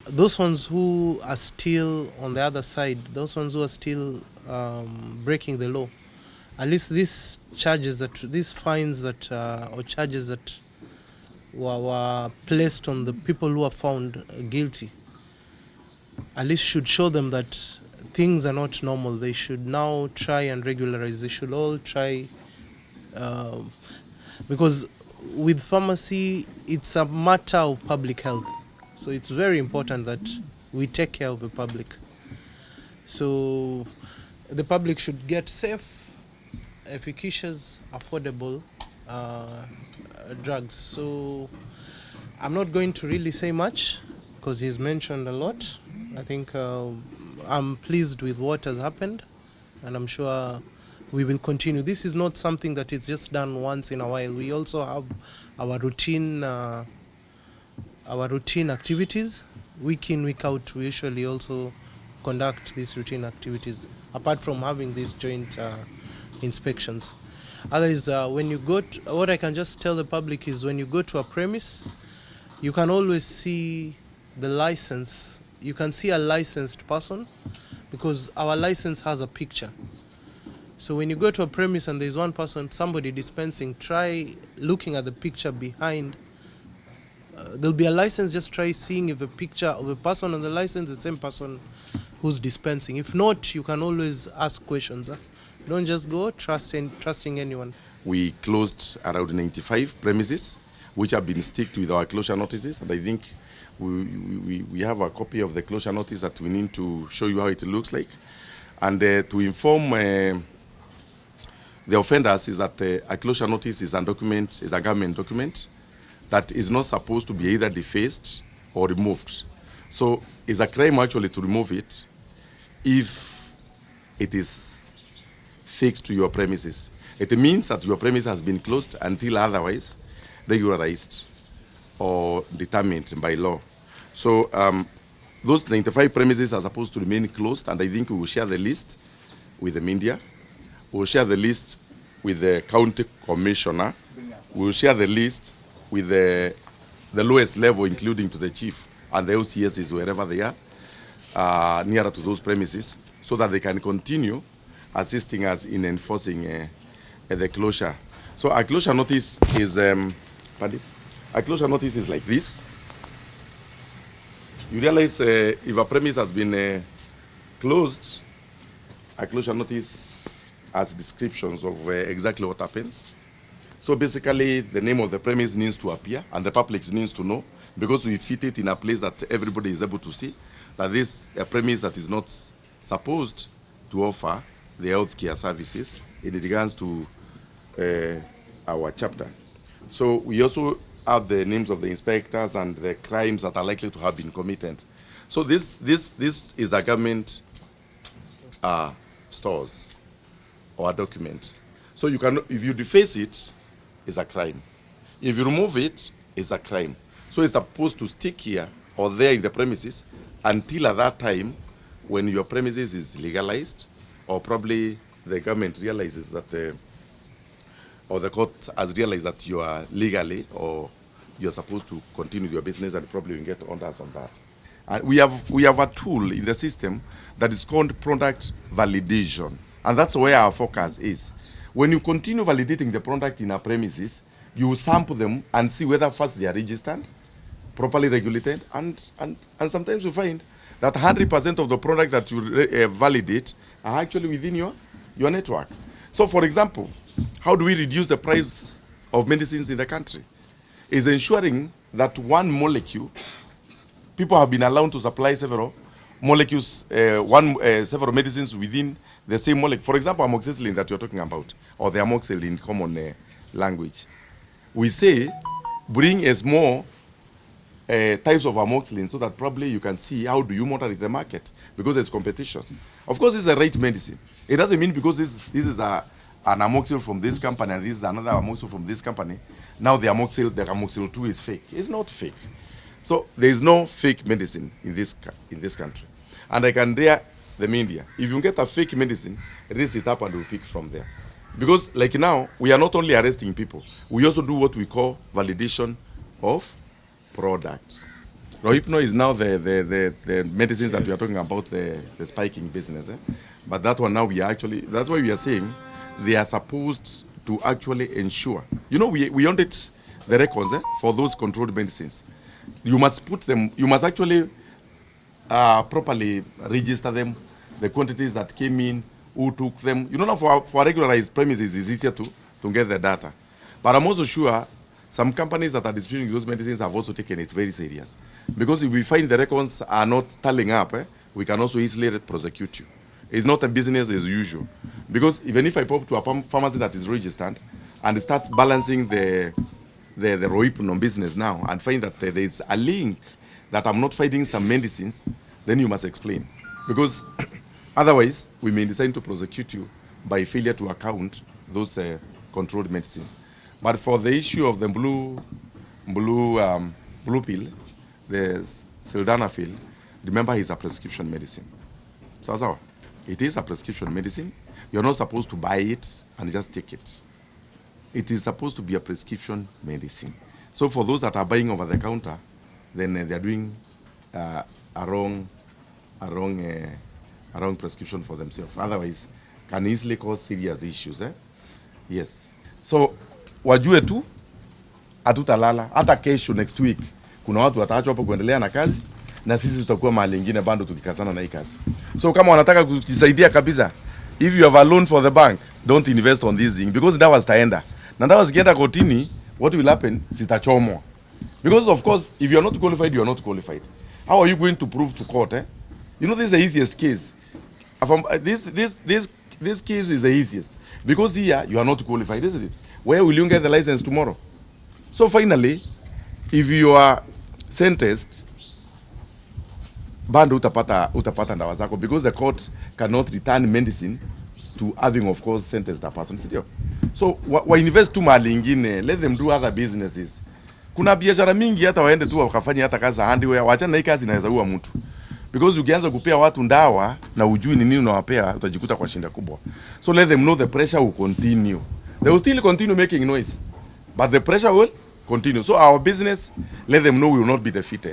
those ones who are still on the other side, those ones who are still breaking the law, at least these fines that or charges that were placed on the people who are found guilty, at least should show them that things are not normal. They should now try and regularize. They should all try, because with pharmacy, it's a matter of public health. So it's very important that we take care of the public. So the public should get safe, efficacious, affordable drugs. So I'm not going to really say much because he's mentioned a lot. I think I'm pleased with what has happened, and I'm sure we will continue. This is not something that is just done once in a while. We also have our routine activities. Week in, week out, we usually also conduct these routine activities, apart from having these joint inspections. Otherwise, when you go to, what I can just tell the public is when you go to a premise, you can always see the license. You can see a licensed person because our license has a picture. So when you go to a premise and there's one person, somebody dispensing, try looking at the picture behind. There'll be a license, just try seeing if a picture of a person on the license is the same person who's dispensing. If not, you can always ask questions. Don't just go trusting anyone. We closed around 95 premises, which have been sticked with our closure notices, and I think we have a copy of the closure notice that we need to show you how it looks like. And to inform the offenders is that a closure notice is a government document that is not supposed to be either defaced or removed. So it's a crime actually to remove it if it is fixed to your premises. It means that your premise has been closed until otherwise regularized or determined by law. So those 95 premises are supposed to remain closed, and I think we will share the list with the media. We will share the list with the county commissioner. We will share the list with the lowest level, including to the chief and the OCSs, wherever they are, nearer to those premises, so that they can continue assisting us in enforcing the closure. So a closure notice is, a closure notice is like this. You realize if a premise has been closed, a closure notice has descriptions of exactly what happens. So basically, the name of the premise needs to appear, and the public needs to know, because we fit it in a place that everybody is able to see, that this is a premise that is not supposed to offer the healthcare services in regards to our chapter. So we also have the names of the inspectors and the crimes that are likely to have been committed. So this is a government stores or a document. So you can, if you deface it, it's a crime. If you remove it, it's a crime. So it's supposed to stick here or there in the premises until at that time when your premises is legalized, or probably the government realizes that, or the court has realized that you are legally, or you're supposed to continue your business, and probably you get orders on that. And we have a tool in the system that is called product validation, and that's where our focus is. When you continue validating the product in our premises, you sample them and see whether first they are registered, properly regulated, and sometimes you find that 100% of the product that you validate are actually within your network. So for example, how do we reduce the price of medicines in the country? Is ensuring that one molecule, people have been allowed to supply several molecules, several medicines within the same molecule. For example, amoxicillin that you're talking about, or the amoxicillin in common language. We say, bring as more types of amoxicillin so that probably you can see how do you monitor the market, because there's competition. Of course, this is a right medicine. It doesn't mean because this is an amoxicillin from this company and this is another amoxicillin from this company, now the amoxicillin 2 is fake. It's not fake. So there is no fake medicine in this country. And I can dare the media, if you get a fake medicine, raise it up and we'll pick from there. Because like now, we are not only arresting people, we also do what we call validation of products. Rohypnol is now the medicines that we are talking about, the spiking business. But that one now that's why we are saying they are supposed to actually ensure. You know, we audit the records for those controlled medicines. You must put them, you must actually properly register them, the quantities that came in, who took them. You know, for regularized premises, it's easier to get the data. But I'm also sure some companies that are distributing those medicines have also taken it very serious. Because if we find the records are not tallying up, we can also easily prosecute you. It's not a business as usual. Because even if I pop to a pharmacy that is registered and start balancing the Rohypnol business now and find that there is a link that I'm not finding some medicines, then you must explain. Because otherwise, we may decide to prosecute you by failure to account those controlled medicines. But for the issue of the blue pill, the sildenafil, remember, it's a prescription medicine. So it is a prescription medicine. You're not supposed to buy it and just take it. It is supposed to be a prescription medicine. So for those that are buying over the counter, then they're doing a wrong prescription for themselves. Otherwise, can easily cause serious issues. Yes. So wajue tu hatutalala hata kesho, next week kuna watu wataachwa hapo kuendelea na kazi, na sisi tutakuwa mahali nyingine bado tukikazana na hii kazi. So kama wanataka kujisaidia kabisa, if you have a loan for the bank, don't invest on this thing, because dawa zitaenda, na dawa zikienda kotini, what will happen? Zitachomwa. Because of course, if you are not qualified, you are not qualified. How are you going to prove to court? You know, this is the easiest case. This case is the easiest, because here you are not qualified, isn't it? Where will you get the license tomorrow? So finally, if you are sentenced, bado utapata ndawa zako, because the court cannot return medicine to having, of course, sentenced a person. So invest tu mahali ingine, let them do other businesses. Kuna biashara mingi hata waende tu wakafanya hata kazi handwear, waachana na hii kazi inaweza ua mtu. Because ukianza kupea watu ndawa na ujui ni nini unawapea, utajikuta kwa shinda kubwa. So let them know the pressure will continue. They will still continue making noise, but the pressure will continue. So our business, let them know we will not be defeated.